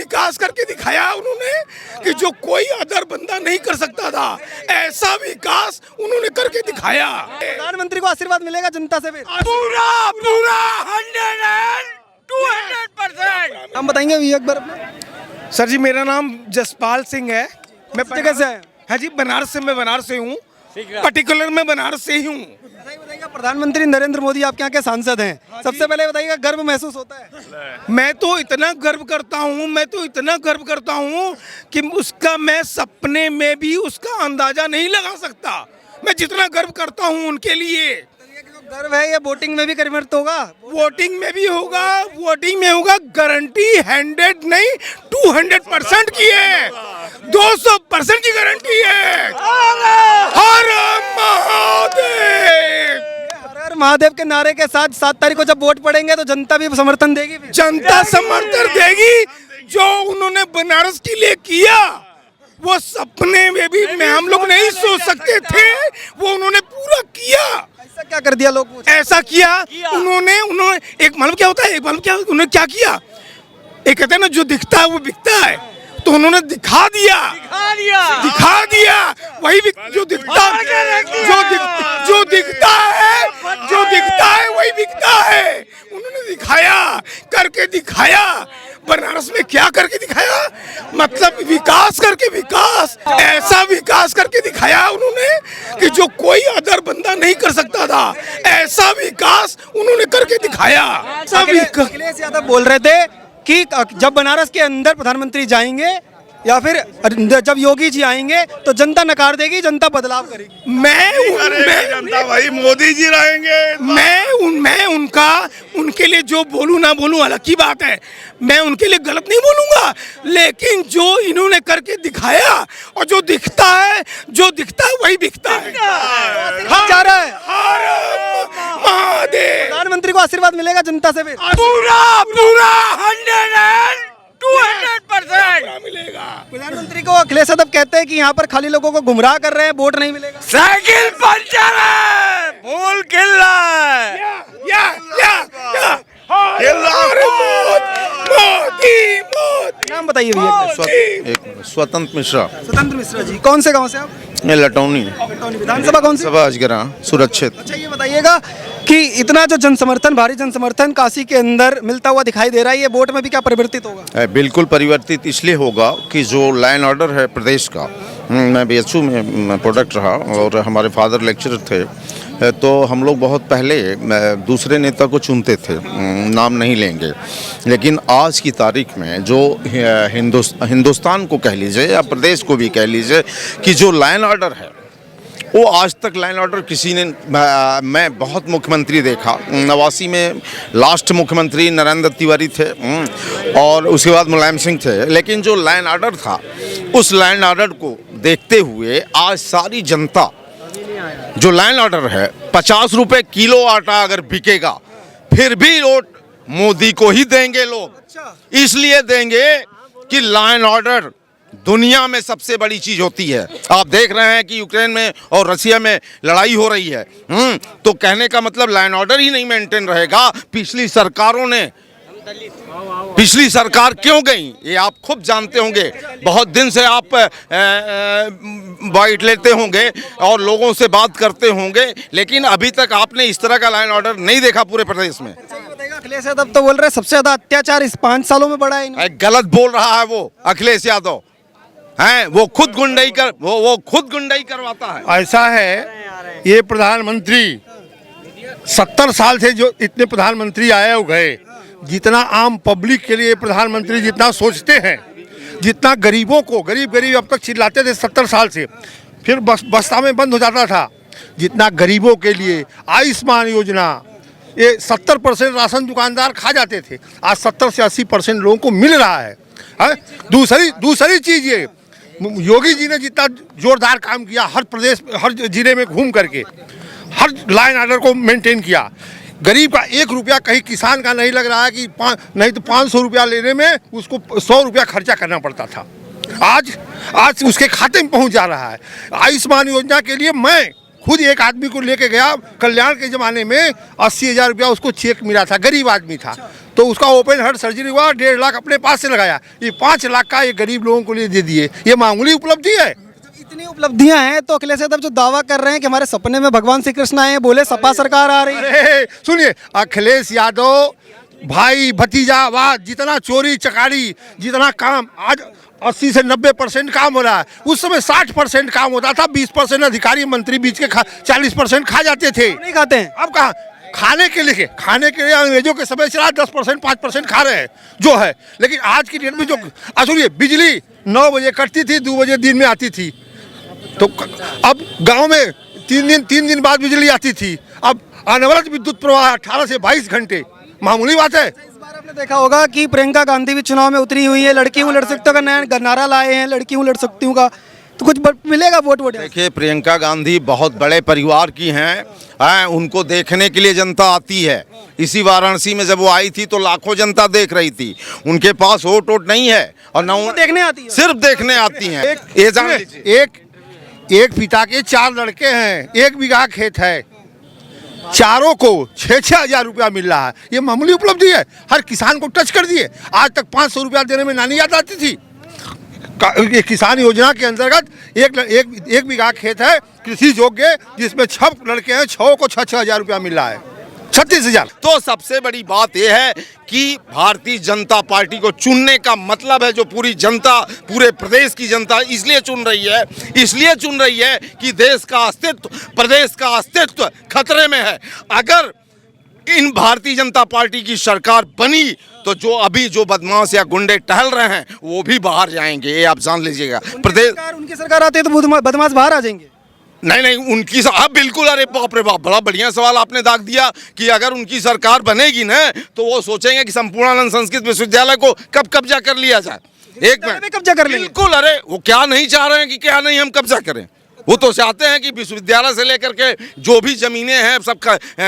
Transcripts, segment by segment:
विकास करके दिखाया उन्होंने कि जो कोई अदर बंदा नहीं कर सकता था, ऐसा विकास उन्होंने करके दिखाया। प्रधानमंत्री को आशीर्वाद मिलेगा जनता से फिर? पूरा पूरा 100% हम बताएंगे भी एक बार अपना। सर जी, मेरा नाम जसपाल सिंह है। मैं किस जगह से आए? हाँ जी, बनारस से। मैं बनारस से हूँ, पर्टिकुलर मैं बनारस से ही हूँ। बताइएगा, प्रधानमंत्री नरेंद्र मोदी आपके यहाँ के सांसद हैं। सबसे पहले बताइएगा, गर्व महसूस होता है? मैं तो इतना गर्व करता हूँ कि उसका मैं सपने में भी उसका अंदाजा नहीं लगा सकता। मैं जितना गर्व करता हूँ उनके लिए। गर्व है, ये वोटिंग में भी कन्वर्ट होगा? वोटिंग में भी होगा, गारंटी 100 नहीं 200% की है, 200% की गारंटी है। हर महादेव। हर महादेव के नारे के साथ 7 तारीख को जब वोट पड़ेंगे तो जनता भी समर्थन देगी फिर? जनता समर्थन देगी। जो उन्होंने बनारस के लिए किया, वो सपने में भी हम लोग नहीं सोच सकते थे, वो उन्होंने पूरा किया। ऐसा क्या कर दिया लोग? ऐसा किया उन्होंने एक मालूम क्या होता है, उन्होंने क्या किया? एक कहते हैं ना, जो दिखता है वो बिकता है, तो उन्होंने दिखा दिया। वही जो दिखता है वही बिकता है। उन्होंने दिखाया, करके दिखाया। बनारस में क्या करके दिखाया? मतलब विकास ऐसा विकास करके दिखाया उन्होंने कि जो कोई अदर बंदा नहीं कर सकता था, ऐसा विकास उन्होंने करके दिखाया। अखिलेश यादव बोल रहे थे कि जब बनारस के अंदर प्रधानमंत्री जाएंगे या फिर जब योगी जी आएंगे तो जनता नकार देगी, जनता बदलाव करेगी। जनता भाई मोदी जी रहेंगे। मैं उनके लिए जो बोलूं ना बोलूं अलग की बात है, मैं उनके लिए गलत नहीं बोलूंगा, लेकिन जो इन्होंने करके दिखाया और जो दिखता है वही बिकता है। जा रहा है महादेव। प्रधानमंत्री को आशीर्वाद मिलेगा जनता से फिर? पूरा 100% मिलेगा। प्रधानमंत्री को अखिलेश यादव कहते हैं कि यहाँ पर खाली लोगों को गुमराह कर रहे हैं, वोट नहीं मिलेगा। साइकिल पंचर है, फूल खिल रहा है। नाम बताइए भैया। स्वतंत्र मिश्रा। स्वतंत्र मिश्रा जी, कौन से गांव से आप? मैं लटौनी। विधानसभा कौन सी? सभा अजगरा सुरक्षित। अच्छा, ये बताइएगा कि इतना जो जनसमर्थन, भारी जनसमर्थन काशी के अंदर मिलता हुआ दिखाई दे रहा है, ये वोट में भी क्या परिवर्तित होगा? बिल्कुल परिवर्तित इसलिए होगा कि जो लॉ एंड ऑर्डर है प्रदेश का, मैं बीएचयू में प्रोडक्ट रहा और हमारे फादर लेक्चरर थे, तो हम लोग बहुत पहले दूसरे नेता को चुनते थे, नाम नहीं लेंगे, लेकिन आज की तारीख में जो हिंदुस्तान को कह लीजिए या प्रदेश को भी कह लीजिए कि जो लॉ एंड ऑर्डर है, वो आज तक लॉ एंड ऑर्डर किसी ने, मैं बहुत मुख्यमंत्री देखा, 89 में लास्ट मुख्यमंत्री नरेंद्र तिवारी थे और उसके बाद मुलायम सिंह थे, लेकिन जो लॉ एंड ऑर्डर था, उस लॉ एंड ऑर्डर को देखते हुए आज सारी जनता, जो लॉ एंड ऑर्डर है, 50 रुपए किलो आटा अगर बिकेगा फिर भी वोट मोदी को ही देंगे लोग। इसलिए देंगे कि लॉ एंड ऑर्डर दुनिया में सबसे बड़ी चीज होती है। आप देख रहे हैं कि यूक्रेन में और रसिया में लड़ाई हो रही है, तो कहने का मतलब लॉ एंड ऑर्डर ही नहीं मेंटेन रहेगा। पिछली सरकार क्यों गई ये आप खुद जानते होंगे। बहुत दिन से आप बाइट लेते होंगे और लोगों से बात करते होंगे, लेकिन अभी तक आपने इस तरह का लॉ एंड ऑर्डर नहीं देखा पूरे प्रदेश में। अखिलेश यादव तो बोल रहे हैं सबसे ज्यादा अत्याचार इस 5 सालों में बढ़ा है। गलत बोल रहा है वो अखिलेश यादव हैं, वो खुद गुंडाई करवाता है। ऐसा है, ये प्रधानमंत्री 70 साल से जो इतने प्रधानमंत्री आए हो गए, जितना आम पब्लिक के लिए प्रधानमंत्री जितना सोचते हैं, जितना गरीबों को, गरीब अब तक चिल्लाते थे 70 साल से, फिर बस्ता में बंद हो जाता था, जितना गरीबों के लिए आयुष्मान योजना, ये 70% राशन दुकानदार खा जाते थे, आज 70 से 80% लोगों को मिल रहा है। दूसरी चीज़ ये, योगी जी ने जितना जोरदार काम किया, हर प्रदेश, हर जिले में घूम करके हर लॉ एंड ऑर्डर को मेंटेन किया। गरीब का 1 रुपया कहीं किसान का नहीं लग रहा है कि नहीं तो 500 रुपया लेने में उसको 100 रुपया खर्चा करना पड़ता था, आज उसके खाते में पहुंच जा रहा है। आयुष्मान योजना के लिए मैं खुद एक आदमी को लेके गया, कल्याण के ज़माने में 80,000 रुपया उसको चेक मिला था, गरीब आदमी था, तो उसका ओपन हार्ट सर्जरी हुआ, 1.5 लाख अपने पास से लगाया, ये 5 लाख का ये गरीब लोगों को लिए दे दिए। ये मामूली उपलब्धि है? इतनी उपलब्धियां हैं तो अखिलेश यादव जो दावा कर रहे हैं कि हमारे सपने में भगवान श्री कृष्ण आए, बोले सपा सरकार आ रही है। अरे सुनिए, अखिलेश यादव भाई भतीजावाद, जितना चोरी चकारी, जितना काम आज 80 से 90% काम हो रहा है, उस समय 60% काम होता था, 20% अधिकारी मंत्री बीच के 40% खा जाते थे। नहीं खाते हैं। अब कहाँ खाने के लिए अंग्रेजों के समय चला 10% 5% खा रहे हैं जो है, लेकिन आज की डेट में जो सुनिए, बिजली 9 बजे कटती थी, 2 बजे दिन में आती थी, तो अब गांव में 3 दिन बाद बिजली आती थी, अब अनवरत विद्युत प्रवाह 18 से 22 घंटे, मामूली बात है। इस बार आपने देखा होगा कि प्रियंका गांधी भी चुनाव में उतरी हुई है, लड़की हूँ लड़ सकती हूँ का नया नारा लाए हैं, लड़की हूँ लड़ सकती हूँ का, तो कुछ मिलेगा वोट? देखिए, प्रियंका गांधी बहुत बड़े परिवार की हैं, उनको देखने के लिए जनता आती है। इसी वाराणसी में जब वो आई थी तो लाखों जनता देख रही थी, उनके पास वोट नहीं है, और न देखने आती है, सिर्फ देखने आती हैं। एक पिता के 4 लड़के हैं, 1 बीघा खेत है, चारों को 6-6 हजार रुपया मिल रहा है, ये मामूली उपलब्धि है? हर किसान को टच कर दिए। आज तक 500 रुपया देने में नानी याद आती थी। किसान योजना के अंतर्गत एक बीघा खेत है कृषि योग्य, जिसमें 6 लड़के हैं, 6 को 6-6 हजार रुपया मिल रहा है, 36,000। तो सबसे बड़ी बात यह है कि भारतीय जनता पार्टी को चुनने का मतलब है, जो पूरी जनता, पूरे प्रदेश की जनता इसलिए चुन रही है कि देश का अस्तित्व, प्रदेश का अस्तित्व खतरे में है। अगर इन भारतीय जनता पार्टी की सरकार बनी तो जो अभी जो बदमाश या गुंडे टहल रहे हैं वो भी बाहर जाएंगे, ये आप जान लीजिएगा। उनकी सरकार आती है तो बदमाश बाहर आ जाएंगे? नहीं, उनकी बिल्कुल, अरे बाप रे बाप, बड़ा बढ़िया सवाल आपने दाग दिया कि अगर उनकी सरकार बनेगी ना तो वो सोचेंगे कि संपूर्णानंद संस्कृत विश्वविद्यालय को कब कब्जा कर लिया जाए। एक मिनट, कब्जा कर लेंगे? बिल्कुल, अरे वो क्या नहीं चाह रहे हैं कि क्या नहीं हम कब्जा करें, वो तो चाहते हैं कि विश्वविद्यालय से लेकर के जो भी जमीनें हैं सब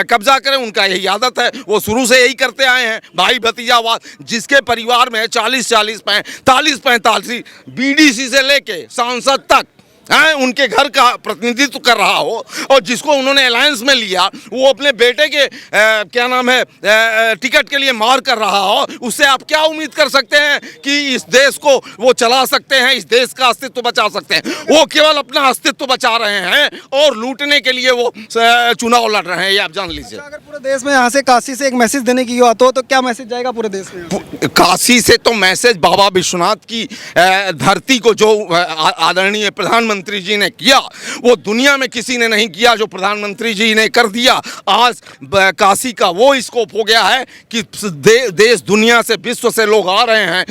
कब्जा करें। उनका यही आदत है, वो शुरू से यही करते आए हैं, भाई भतीजावाद। जिसके परिवार में 40-40, 45-45 बीडीसी से लेके सांसद तक उनके घर का प्रतिनिधित्व कर रहा हो, और जिसको उन्होंने अलायंस में लिया वो अपने बेटे के क्या नाम है टिकट के लिए मार कर रहा हो, उससे आप क्या उम्मीद कर सकते हैं कि इस देश को वो चला सकते हैं, इस देश का अस्तित्व बचा सकते हैं? वो केवल अपना अस्तित्व बचा रहे हैं और लूटने के लिए वो चुनाव लड़ रहे हैं, ये आप जान लीजिए। अगर पूरे देश में यहाँ से काशी से एक मैसेज देने की बात हो तो क्या मैसेज जाएगा पूरे देश में? काशी से तो मैसेज बाबा विश्वनाथ की धरती को जो आदरणीय प्रधानमंत्री जी ने किया, वो दुनिया में किसी ने नहीं किया जो प्रधानमंत्री जी ने कर दिया। आज काशी का वो स्कोप हो गया है कि देश दुनिया से, विश्व से लोग आ रहे हैं।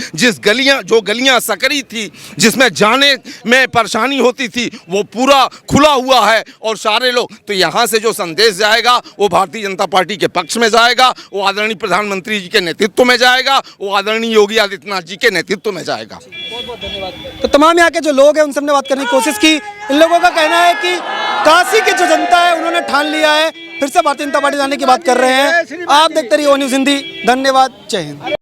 जो गलियां सकरी थी, जिसमें जाने में परेशानी होती थी, वो पूरा खुला हुआ है, और सारे लोग, तो यहाँ से जो संदेश जाएगा वो भारतीय जनता पार्टी के पक्ष में जाएगा, वो आदरणीय प्रधानमंत्री जी के नेतृत्व में जाएगा, वो आदरणीय योगी आदित्यनाथ जी के नेतृत्व में जाएगा। बहुत बहुत धन्यवाद। तो तमाम यहाँ के जो लोग हैं उनसे हमने बात करने की कोशिश की। इन लोगों का कहना है कि काशी की जो जनता है उन्होंने ठान लिया है, फिर से भारतीय जनता पार्टी जाने की बात कर रहे हैं। आप देखते रहिए ओ न्यूज़ हिंदी। धन्यवाद, जय हिंद।